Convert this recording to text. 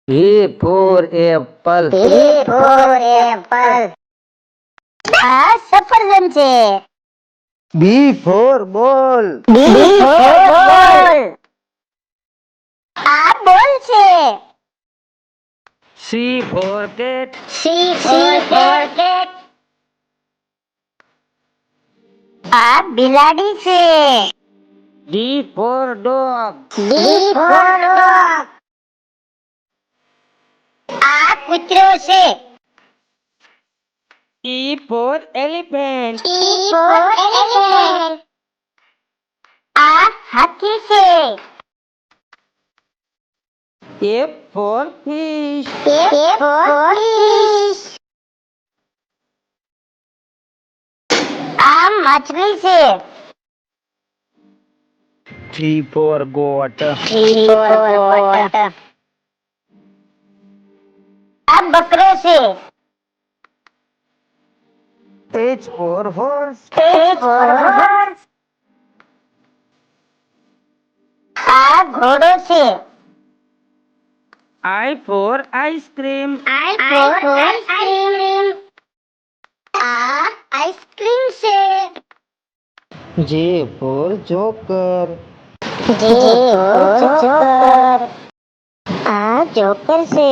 A for apple. A for apple. આ સફરજન છે. B for ball. B for ball. આ બોલ છે. C for cat. C for cat. આ બિલાડી છે. D for dog. D for dog. આ કૂતરો છે. E for elephant. E for elephant. આ હાથી છે. F for fish. F for fish. આ માછલી છે. G for goat. G for goat. આ બકરો છે. H for horse. H for horse. આ ઘોડો છે. I for ice cream. I for ice cream. આ આઈસ્ક્રીમ છે. J for joker. J for joker. આ જોકર છે.